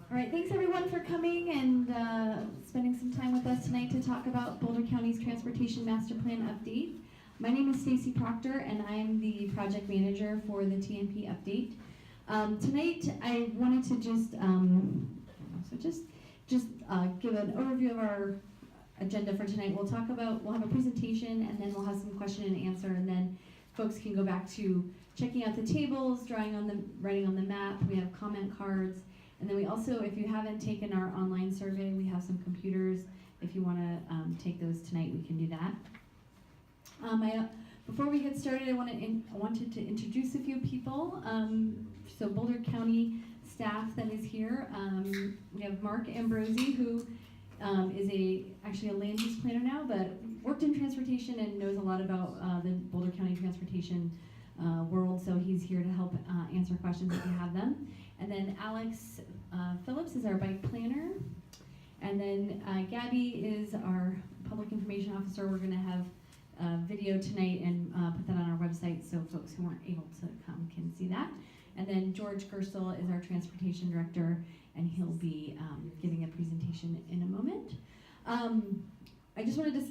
All right, thanks everyone for coming and spending some time with us tonight to talk about Boulder County's Transportation Master Plan update. My name is Stacy Proctor and I'm the project manager for the TMP update. Tonight I wanted to just give an overview of our agenda for tonight. We'll have a presentation and then we'll have some question and answer, and then folks can go back to checking out the tables, writing on the map. We have comment cards. And then we also, if you haven't taken our online survey, we have some computers. If you want to take those tonight, we can do that. Before we get started, I wanted to introduce a few people. So Boulder County staff that is here. We have Mark Ambrosi, who is actually a land use planner now, but worked in transportation and knows a lot about the Boulder County transportation world, so he's here to help answer questions if you have them. And then Alex Phillips is our bike planner. And then Gabby is our public information officer. We're going to have video tonight and put that on our website so folks who weren't able to come can see that. And then George Gerstle is our transportation director, and he'll be giving a presentation in a moment. I just wanted to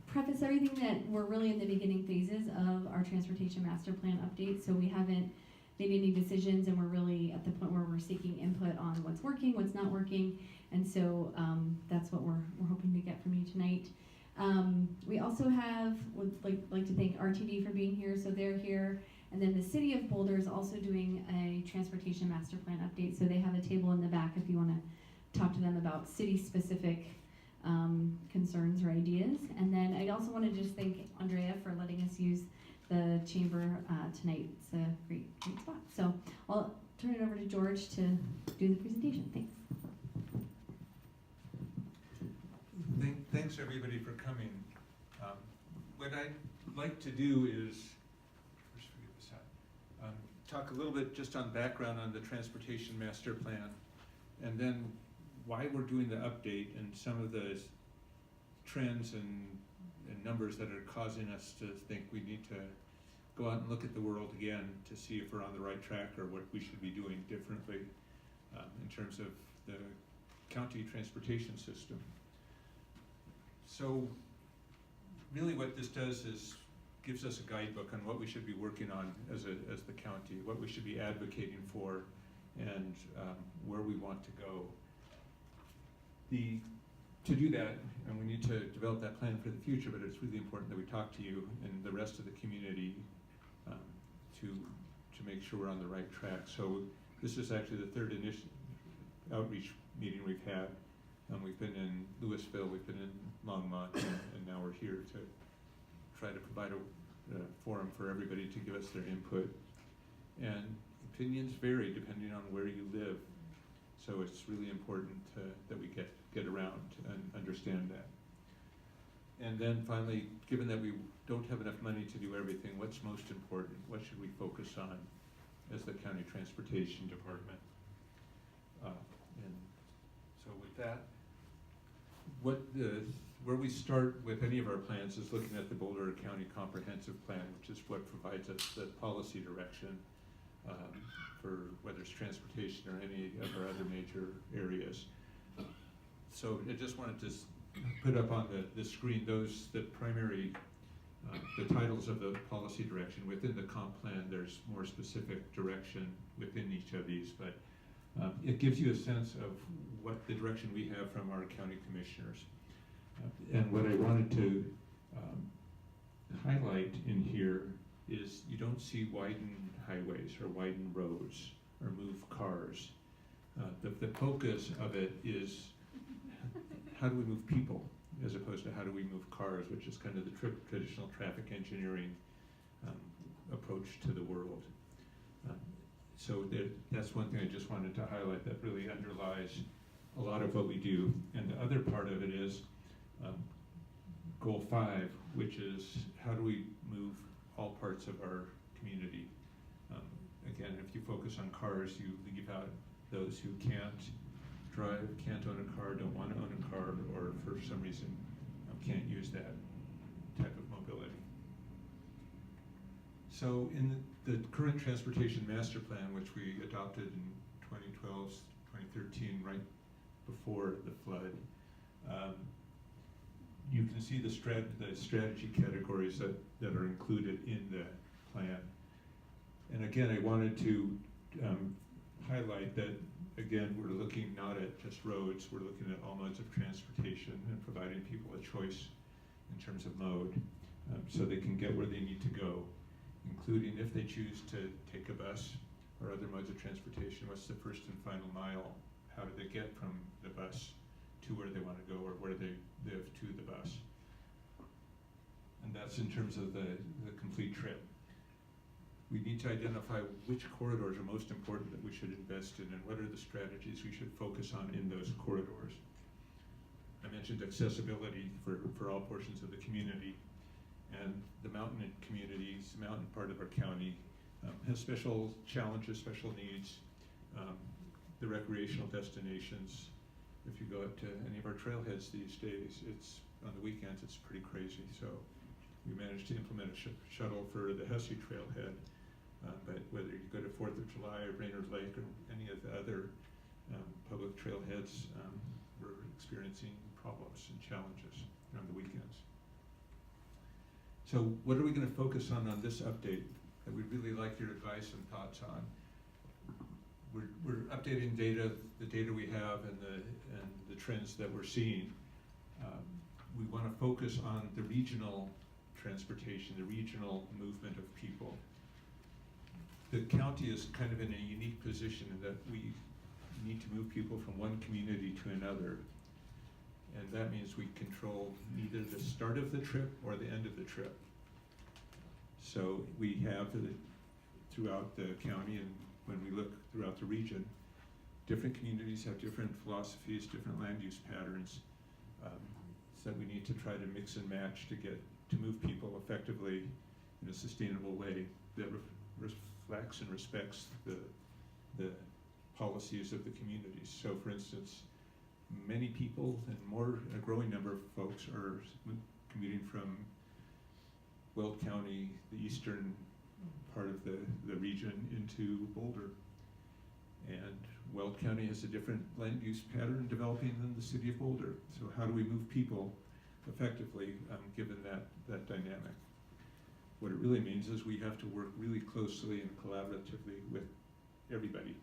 preface everything that we're really in the beginning phases of our transportation master plan update, so we haven't made any decisions, and we're really at the point where we're seeking input on what's working, what's not working, and so that's what we're hoping to get from you tonight. We also would like to thank RTD for being here, so they're here, and then the City of Boulder is also doing a transportation master plan update, so they have a table in the back if you want to talk to them about city-specific concerns or ideas. And then I'd also want to just thank Andrea for letting us use the chamber tonight. It's a great spot. So I'll turn it over to George to do the presentation. Thanks. Thanks everybody for coming. What I'd like to do is talk a little bit just on background on the Transportation Master Plan, and then why we're doing the update and some of the trends and numbers that are causing us to think we need to go out and look at the world again to see if we're on the right track or what we should be doing differently in terms of the county transportation system. So really what this does is gives us a guidebook on what we should be working on as the county, what we should be advocating for, and where we want to go. To do that, and we need to develop that plan for the future, but it's really important that we talk to you and the rest of the community to make sure we're on the right track. So this is actually the third outreach meeting we've had. We've been in Louisville, we've been in Longmont, and now we're here to try to provide a forum for everybody to give us their input. And opinions vary depending on where you live. So it's really important that we get around and understand that. And then finally, given that we don't have enough money to do everything, what's most important? What should we focus on as the county transportation department? And so with that, where we start with any of our plans is looking at the Boulder County Comprehensive Plan, which is what provides us the policy direction for whether it's transportation or any of our other major areas. So I just wanted to put up on the screen the primary, the titles of the policy direction. Within the comp plan, there's more specific direction within each of these, but it gives you a sense of what the direction we have from our county commissioners. And what I wanted to highlight in here is you don't see widen highways or widen roads or move cars. The focus of it is how do we move people as opposed to how do we move cars, which is kind of the traditional traffic engineering approach to the world. So that's one thing I just wanted to highlight that really underlies a lot of what we do. And the other part of it is goal 5, which is how do we move all parts of our community. Again, if you focus on cars, you leave out those who can't drive, can't own a car, don't want to own a car, or for some reason can't use that type of mobility. So in the current Transportation Master Plan, which we adopted in 2012, 2013, right before the flood. You can see the strategy categories that are included in the plan. And again, I wanted to highlight that, again, we're looking not at just roads, we're looking at all modes of transportation and providing people a choice in terms of mode, so they can get where they need to go, including if they choose to take a bus or other modes of transportation, what's the first and final mile? How do they get from the bus to where they want to go or where they live to the bus? And that's in terms of the complete trip. We need to identify which corridors are most important that we should invest in and what are the strategies we should focus on in those corridors. I mentioned accessibility for all portions of the community, and the mountain communities, the mountain part of our county has special challenges, special needs. The recreational destinations, if you go up to any of our trailheads these days, it's on the weekends it's pretty crazy. So we managed to implement a shuttle for the Hussey trailhead, but whether you go to 4th of July or Brainerd Lake or any of the other public trailheads, we're experiencing problems and challenges on the weekends. So what are we going to focus on this update that we'd really like your advice and thoughts on? We're updating data, the data we have and the trends that we're seeing. We want to focus on the regional transportation, the regional movement of people. The county is kind of in a unique position in that we need to move people from one community to another. And that means we control neither the start of the trip or the end of the trip. So we have throughout the county, and when we look throughout the region, different communities have different philosophies, different land use patterns, so we need to try to mix and match to move people effectively in a sustainable way that reflects and respects the policies of the communities. So for instance, many people and a growing number of folks are commuting from Weld County, the eastern part of the region, into Boulder. And Weld County has a different land use pattern developing than the city of Boulder. So how do we move people effectively given that dynamic? What it really means is we have to work really closely and collaboratively with everybody.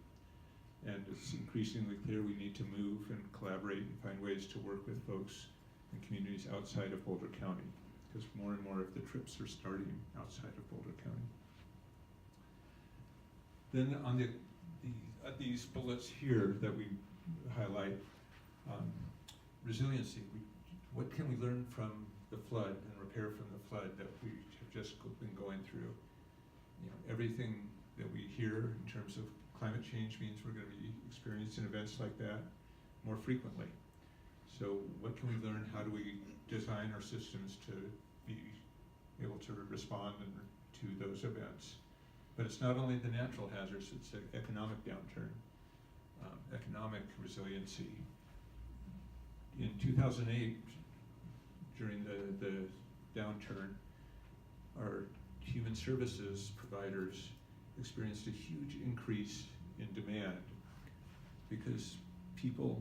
And it's increasingly clear we need to move and collaborate and find ways to work with folks and communities outside of Boulder County, because more and more of the trips are starting outside of Boulder County. Then on these bullets here that we highlight, resiliency. What can we learn from the flood and repair from the flood that we have just been going through? You know, everything that we hear in terms of climate change means we're going to be experiencing events like that more frequently. So what can we learn? How do we design our systems to be able to respond to those events? But it's not only the natural hazards, it's the economic downturn, economic resiliency. In 2008, during the downturn, our human services providers experienced a huge increase in demand because people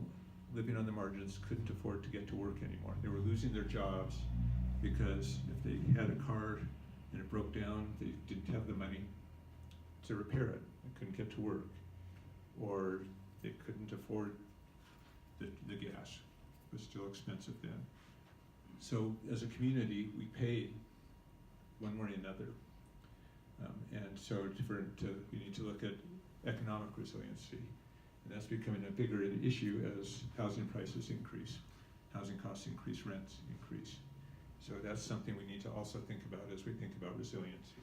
living on the margins couldn't afford to get to work anymore. They were losing their jobs because if they had a car and it broke down, they didn't have the money to repair it. They couldn't get to work, or they couldn't afford the gas. It was still expensive then. So as a community, we paid one way or another. And so we need to look at economic resiliency. And that's becoming a bigger issue as housing prices increase, housing costs increase, rents increase. So that's something we need to also think about as we think about resiliency.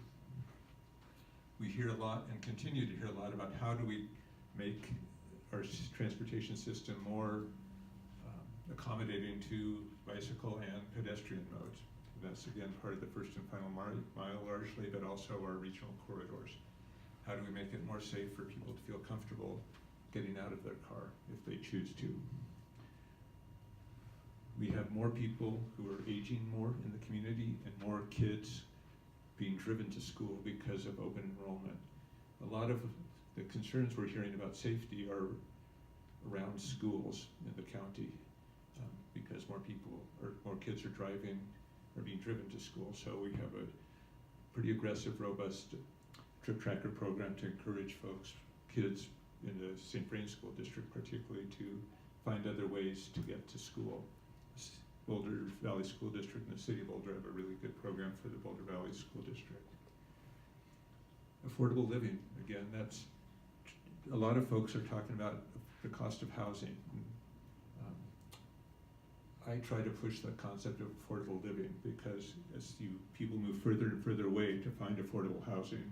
We hear a lot and continue to hear a lot about how do we make our transportation system more accommodating to bicycle and pedestrian modes. That's again part of the first and final mile largely, but also our regional corridors. How do we make it more safe for people to feel comfortable getting out of their car if they choose to? We have more people who are aging more in the community and more kids being driven to school because of open enrollment. A lot of the concerns we're hearing about safety are around schools in the county, because more kids are driving, are being driven to school. So we have a pretty aggressive, robust trip tracker program to encourage kids in the St. Vrain School District particularly, to find other ways to get to school. Boulder Valley School District and the City of Boulder have a really good program for the Boulder Valley School District. Affordable living, again, that's, a lot of folks are talking about the cost of housing. I try to push the concept of affordable living, because as people move further and further away to find affordable housing,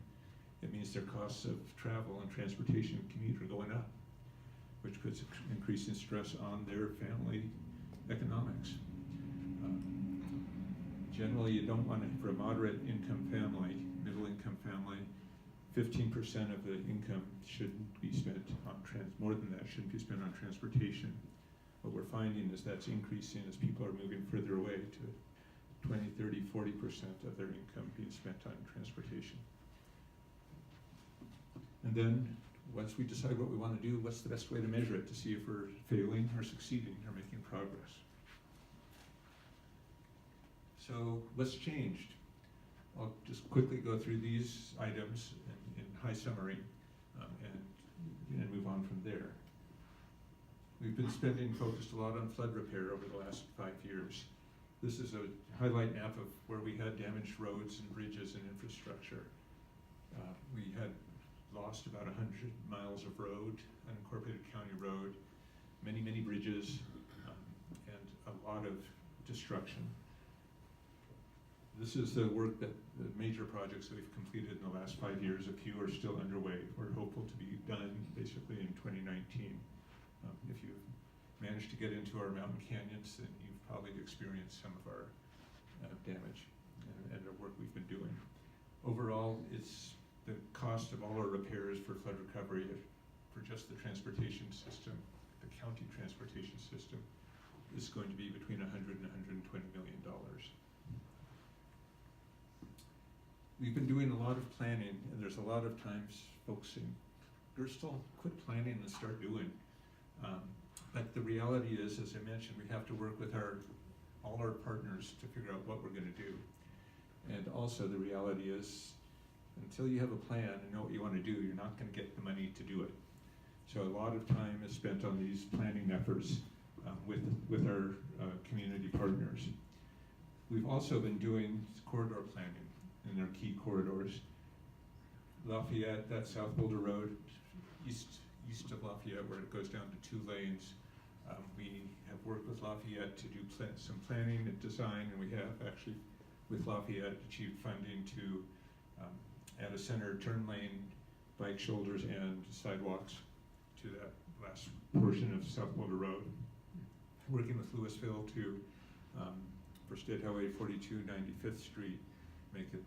it means their costs of travel and transportation and commute are going up, which puts increasing stress on their family economics. Generally, you don't want to, for a moderate income family, middle income family, 15% of the income shouldn't be spent on more than that shouldn't be spent on transportation. What we're finding is that's increasing as people are moving further away to 20, 30, 40% of their income being spent on transportation. And then, once we decide what we want to do, what's the best way to measure it to see if we're failing or succeeding or making progress? So, what's changed? I'll just quickly go through these items in high summary and move on from there. We've been focused a lot on flood repair over the last 5 years. This is a highlight map of where we had damaged roads and bridges and infrastructure. We had lost about 100 miles of road, unincorporated county road, many, many bridges, and a lot of destruction. This is the work the major projects that we've completed in the last 5 years. A few are still underway. We're hopeful to be done basically in 2019. If you've managed to get into our mountain canyons, then you've probably experienced some of our damage and the work we've been doing. Overall, it's the cost of all our repairs for flood recovery for just the transportation system, the county transportation system, is going to be between $100 and $120 million. We've been doing a lot of planning, and there's a lot of times folks saying, Gerstle, quit planning and start doing. But the reality is, as I mentioned, we have to work with all our partners to figure out what we're going to do. And also the reality is, until you have a plan and know what you want to do, you're not going to get the money to do it. So a lot of time is spent on these planning efforts with our community partners. We've also been doing corridor planning in our key corridors. Lafayette, that's South Boulder Road, east of Lafayette, where it goes down to 2 lanes. We have worked with Lafayette to do some planning and design, and we have actually, with Lafayette, achieved funding to add a center turn lane, bike shoulders, and sidewalks to that last portion of South Boulder Road. Working with Louisville for State Highway 42, 95th Street, make it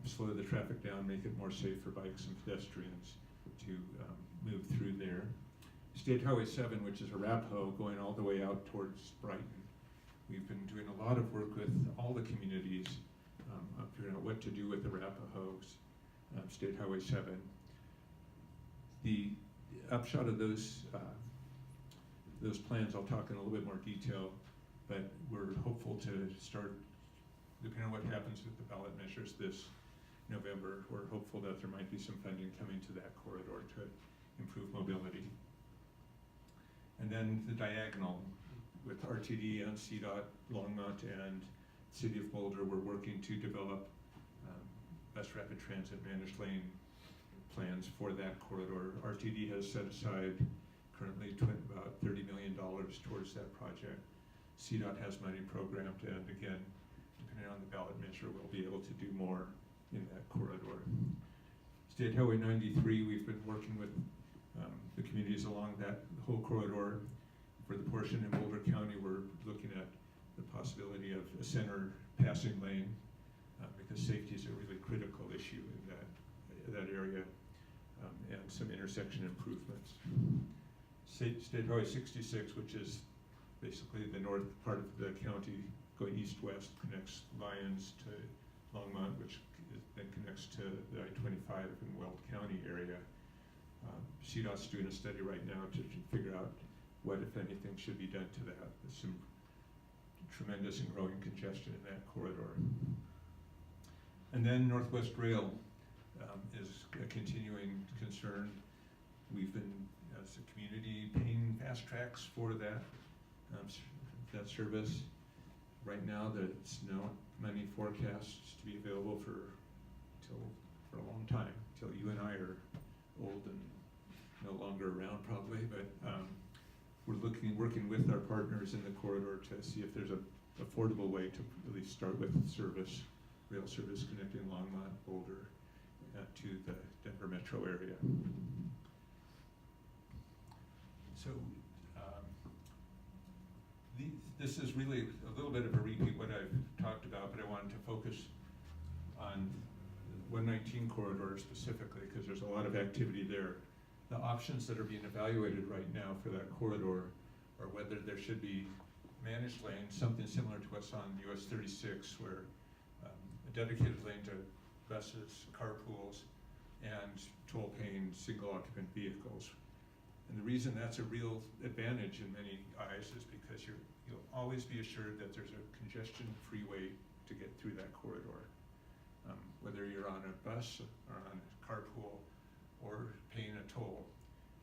slow the traffic down, make it more safe for bikes and pedestrians to move through there. State Highway 7, which is Arapahoe, going all the way out towards Brighton. We've been doing a lot of work with all the communities, figuring out what to do with Arapahoe's State Highway 7. The upshot of those plans I'll talk in a little bit more detail, but we're hopeful to start, depending on what happens with the ballot measures this November, we're hopeful that there might be some funding coming to that corridor to improve mobility. And then the diagonal with RTD and CDOT, Longmont, and City of Boulder, we're working to develop bus rapid transit managed lane plans for that corridor. RTD has set aside currently about $30 million towards that project. CDOT has money programmed, and again, depending on the ballot measure, we'll be able to do more in that corridor. State Highway 93, we've been working with the communities along that whole corridor. For the portion in Boulder County, we're looking at the possibility of a center passing lane because safety is a really critical issue in that area, and some intersection improvements. State Highway 66, which is basically the north part of the county going east-west, connects Lyons to Longmont, which then connects to the I-25 in Weld County area. CDOT's doing a study right now to figure out what, if anything, should be done to that. There's some tremendous and growing congestion in that corridor. And then Northwest Rail is a continuing concern. We've been, as a community, paying fast tracks for that that service. Right now, there's no money forecasts to be available for a long time, till you and I are old and no longer around probably, but we're working with our partners in the corridor to see if there's an affordable way to at least start with rail service connecting Longmont, Boulder to the Denver metro area. So this is really a little bit of a repeat what I've talked about, but I wanted to focus on 119 corridor specifically because there's a lot of activity there. The options that are being evaluated right now for that corridor are whether there should be managed lanes, something similar to what's on US 36, where a dedicated lane to buses, carpools, and toll-paying single-occupant vehicles. And the reason that's a real advantage in many eyes is because you'll always be assured that there's a congestion-free way to get through that corridor. Whether you're on a bus or on a carpool or paying a toll,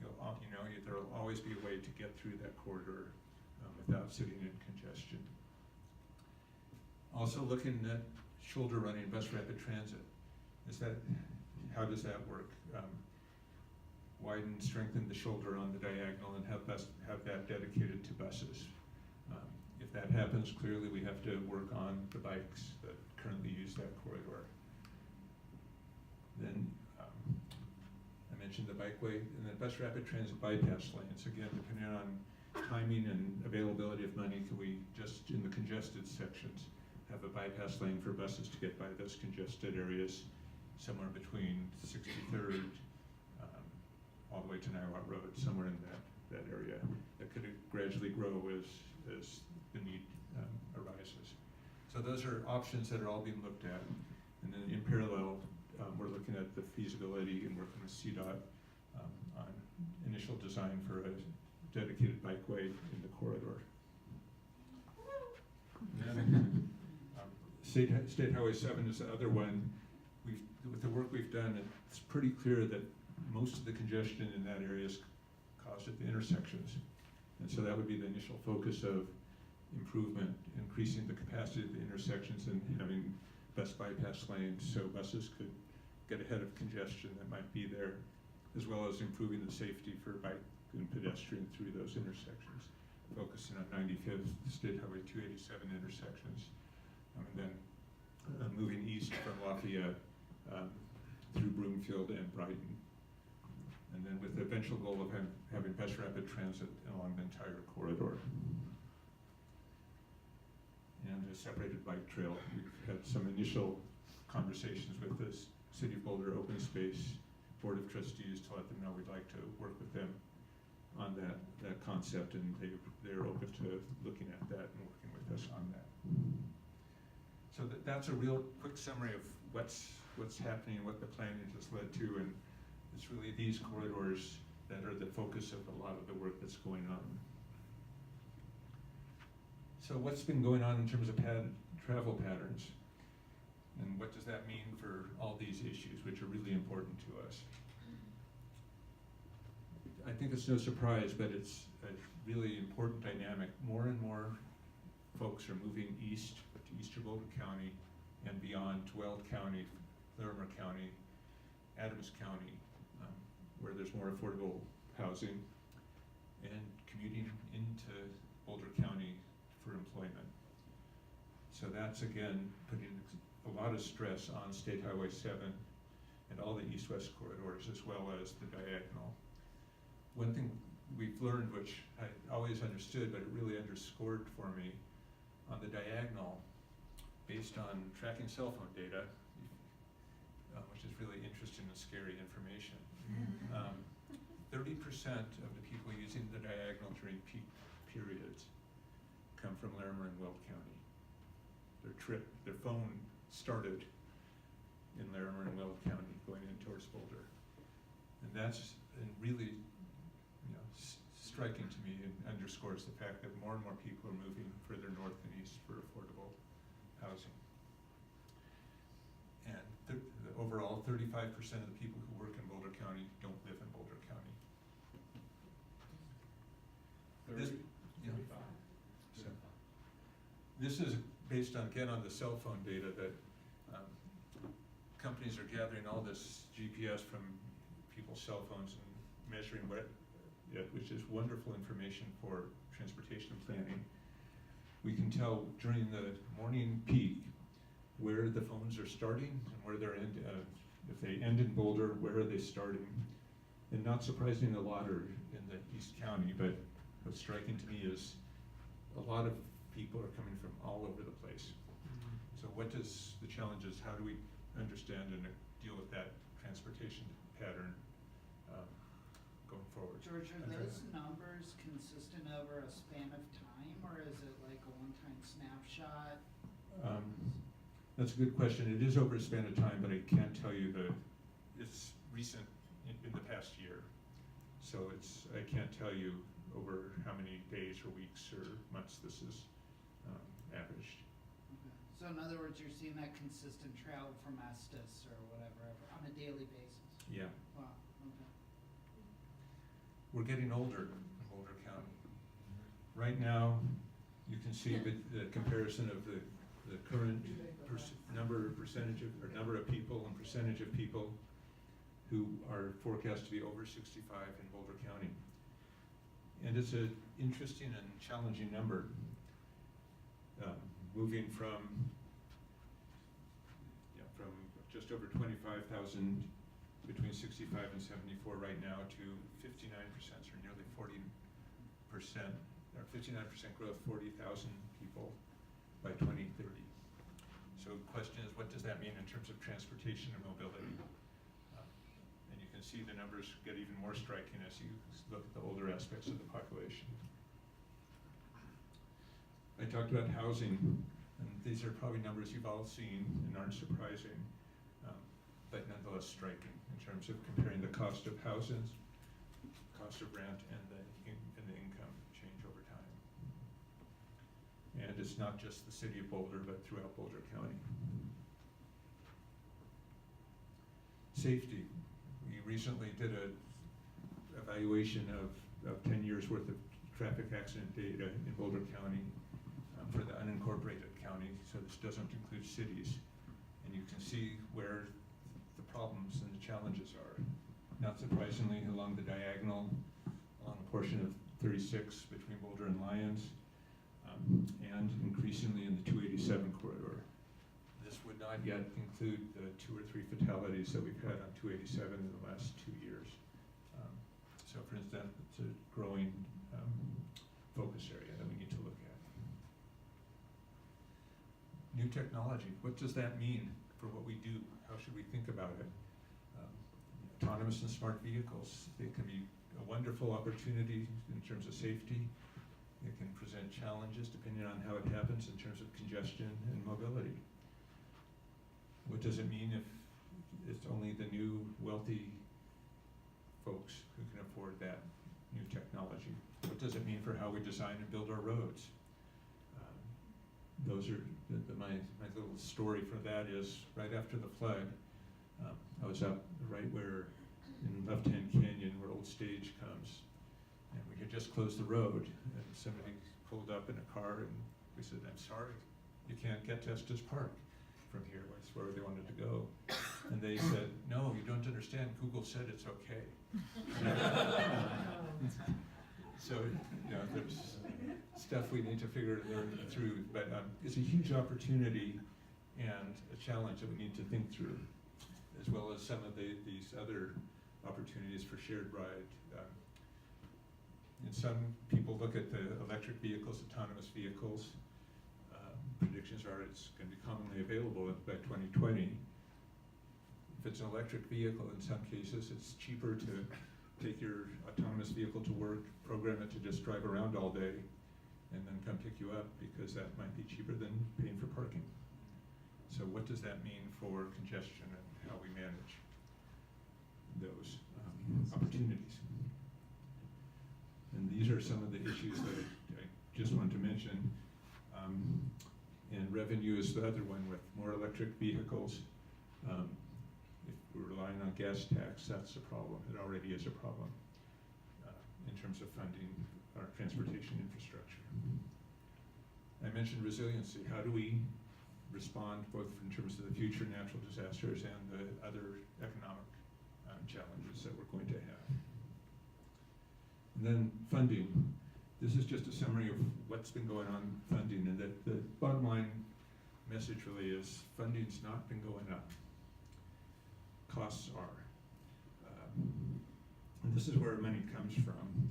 there'll always be a way to get through that corridor without sitting in congestion. Also looking at shoulder running bus rapid transit. How does that work? Widen, strengthen the shoulder on the diagonal and have that dedicated to buses. If that happens, clearly we have to work on the bikes that currently use that corridor. Then I mentioned the bikeway and then bus rapid transit bypass lanes. Again, depending on timing and availability of money, can we just in the congested sections have a bypass lane for buses to get by those congested areas somewhere between 63rd all the way to Niwot Road, somewhere in that area. That could gradually grow as the need arises. So those are options that are all being looked at. And then in parallel, we're looking at the feasibility and working with CDOT on initial design for a dedicated bikeway in the corridor. And then, State Highway 7 is the other one. With the work we've done, it's pretty clear that most of the congestion in that area is caused at the intersections. And so that would be the initial focus of improvement, increasing the capacity of the intersections and having bus bypass lanes so buses could get ahead of congestion that might be there, as well as improving the safety for bike and pedestrian through those intersections, focusing on 95th, State Highway 287 intersections, and then moving east from Lafayette through Broomfield and Brighton. And then with the eventual goal of having bus rapid transit along the entire corridor. And a separated bike trail. We've had some initial conversations with the City of Boulder Open Space Board of Trustees to let them know we'd like to work with them on that concept, and they're open to looking at that and working with us on that. So that's a real quick summary of what's happening, what the planning has led to, and it's really these corridors that are the focus of a lot of the work that's going on. So what's been going on in terms of travel patterns? And what does that mean for all these issues, which are really important to us? I think it's no surprise, but it's a really important dynamic. More and more folks are moving east to eastern Boulder County and beyond to Weld County, Larimer County, Adams County, where there's more affordable housing, and commuting into Boulder County for employment. So that's, again, putting a lot of stress on State Highway 7 and all the east-west corridors, as well as the diagonal. One thing we've learned, which I always understood, but it really underscored for me, on the diagonal, based on tracking cell phone data, which is really interesting and scary information. 30% of the people using the diagonal during peak periods come from Larimer and Weld County. Their phone started in Larimer and Weld County going in towards Boulder. And that's really striking to me and underscores the fact that more and more people are moving further north and east for affordable housing. And overall, 35% of the people who work in Boulder County don't live in Boulder County. 30, Yeah. 35. So, this is based on, again, on the cell phone data that companies are gathering all this GPS from people's cell phones and measuring which is wonderful information for transportation planning. We can tell during the morning peak where the phones are starting and where they're ending. If they end in Boulder, where are they starting? And not surprisingly, a lot are in the East County, but what's striking to me is a lot of people are coming from all over the place. So what does the challenges, how do we understand and deal with that transportation pattern going forward? George, are Andrea? those numbers consistent over a span of time, or is it like a one-time snapshot? That's a good question. It is over a span of time, but I can't tell you it's recent in the past year. So I can't tell you over how many days or weeks or months this is averaged. Okay. So in other words, you're seeing that consistent travel from Estes or whatever on a daily basis? Yeah. Wow, okay. We're getting older in Boulder County. Right now, you can see the comparison of the current number of people and percentage of people who are forecast to be over 65 in Boulder County. And it's an interesting and challenging number. Moving from just over 25,000 between 65 and 74 right now to 59%, or nearly 40%, or 59% growth, 40,000 people by 2030. So the question is, what does that mean in terms of transportation and mobility? And you can see the numbers get even more striking as you look at the older aspects of the population. I talked about housing, and these are probably numbers you've all seen and aren't surprising, but nonetheless striking in terms of comparing the cost of houses, cost of rent, and the income change over time. And it's not just the city of Boulder, but throughout Boulder County. Safety. We recently did an evaluation of 10 years worth of traffic accident data in Boulder County for the unincorporated county, so this doesn't include cities. And you can see where the problems and the challenges are. Not surprisingly, along the diagonal, along a portion of 36 between Boulder and Lyons, and increasingly in the 287 corridor. This would not yet include the 2 or 3 fatalities that we've had on 287 in the last 2 years. So for instance, it's a growing focus area that we need to look at. New technology, what does that mean for what we do? How should we think about it? Autonomous and smart vehicles, they can be a wonderful opportunity in terms of safety. It can present challenges depending on how it happens in terms of congestion and mobility. What does it mean if it's only the new wealthy folks who can afford that new technology? What does it mean for how we design and build our roads? Those are my little story for that is right after the flood, I was up right where in Left Hand Canyon where Old Stage comes, and we had just closed the road, and somebody pulled up in a car, and we said, "I'm sorry, you can't get to Estes Park from here." That's where they wanted to go. And they said, "No, you don't understand, Google said it's okay." So, there's stuff we need to figure through, but it's a huge opportunity and a challenge that we need to think through, as well as some of these other opportunities for shared ride. And some people look at the electric vehicles, autonomous vehicles. Predictions are it's going to be commonly available by 2020. If it's an electric vehicle, in some cases, it's cheaper to take your autonomous vehicle to work, program it to just drive around all day, and then come pick you up, because that might be cheaper than paying for parking. So what does that mean for congestion and how we manage those opportunities? And these are some of the issues that I just wanted to mention. And revenue is the other one with more electric vehicles. If we're relying on gas tax, that's a problem. It already is a problem in terms of funding our transportation infrastructure. I mentioned resiliency. How do we respond both in terms of the future natural disasters and the other economic challenges that we're going to have? And then funding. This is just a summary of what's been going on funding, and that the bottom line message really is funding's not been going up. Costs are. And this is where money comes from.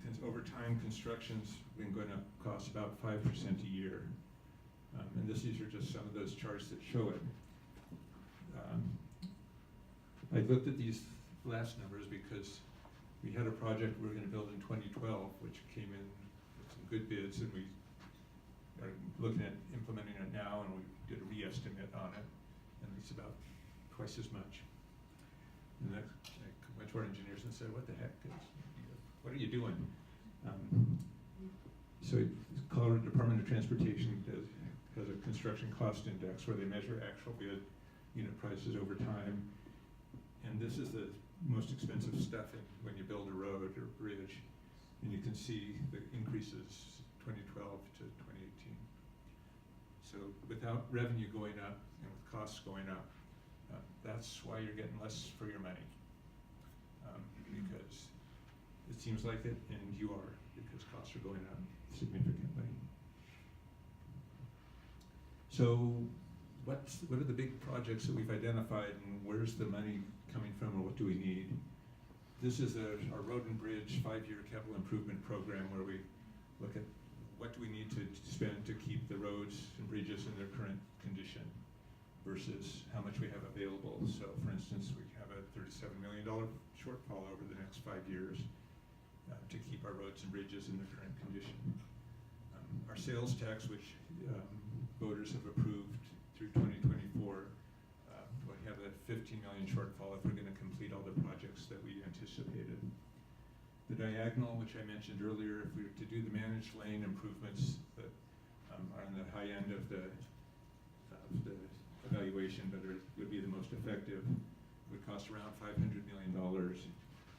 Because over time, construction's been going up, costs about 5% a year. And these are just some of those charts that show it. I looked at these last numbers because we had a project we were going to build in 2012, which came in with some good bids, and we are looking at implementing it now, and we did a re-estimate on it, and it's about twice as much. And I went to our engineers and said, "What the heck? What are you doing?" So Colorado Department of Transportation has a construction cost index where they measure actual bid unit prices over time, and this is the most expensive stuff when you build a road or bridge, and you can see the increases 2012 to 2018. So without revenue going up and with costs going up, that's why you're getting less for your money, because it seems like it, and you are, because costs are going up significantly. So what are the big projects that we've identified, and where's the money coming from, or what do we need? This is our road and bridge 5-year capital improvement program, where we look at what do we need to spend to keep the roads and bridges in their current condition versus how much we have available. So for instance, we have a $37 million shortfall over the next 5 years to keep our roads and bridges in their current condition. Our sales tax, which voters have approved through 2024, we have a $15 million shortfall if we're going to complete all the projects that we anticipated. The diagonal, which I mentioned earlier, if we were to do the managed lane improvements that are on the high end of the evaluation, but would be the most effective, would cost around $500 million.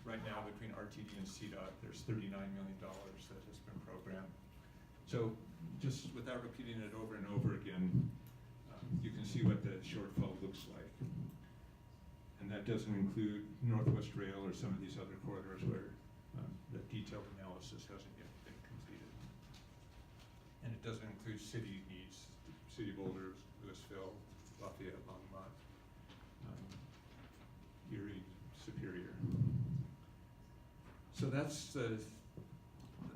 Right now, between RTD and CDOT, there's $39 million that has been programmed. So just without repeating it over and over again, you can see what the shortfall looks like. And that doesn't include Northwest Rail or some of these other corridors where the detailed analysis hasn't yet been completed. And it doesn't include city needs, City Boulder, Louisville, Lafayette, Longmont, Erie, Superior. So that's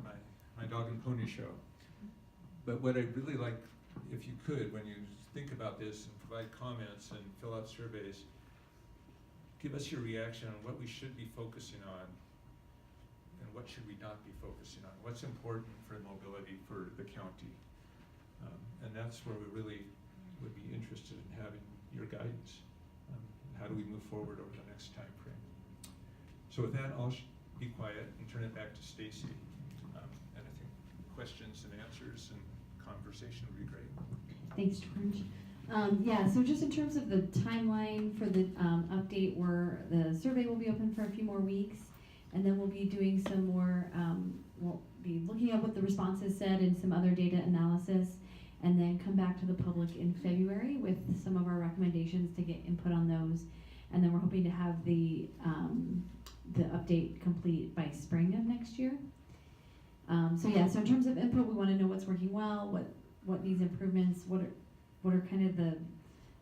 my dog and pony show. But what I'd really like, if you could, when you think about this and provide comments and fill out surveys, give us your reaction on what we should be focusing on and what should we not be focusing on. What's important for mobility for the county? And that's where we really would be interested in having your guidance. How do we move forward over the next time frame? So with that, I'll be quiet and turn it back to Stacy. And I think questions and answers and conversation would be great. Thanks, George. Yeah, so just in terms of the timeline for the update, the survey will be open for a few more weeks, and then we'll be doing some more, we'll be looking at what the responses said and some other data analysis, and then come back to the public in February with some of our recommendations to get input on those. And then we're hoping to have the update complete by spring of next year. So in terms of input, we want to know what's working well, what needs improvements, what are kind of the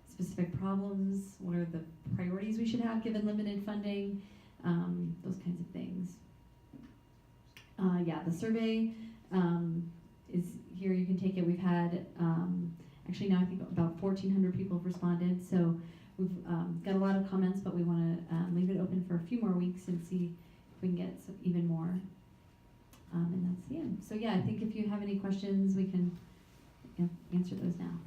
specific problems, what are the priorities we should have given limited funding, those kinds of things. The survey is here, you can take it. We've had, actually now I think about 1,400 people have responded, so we've got a lot of comments, but we want to leave it open for a few more weeks and see if we can get even more. And that's the end. So I think if you have any questions, we can answer those now.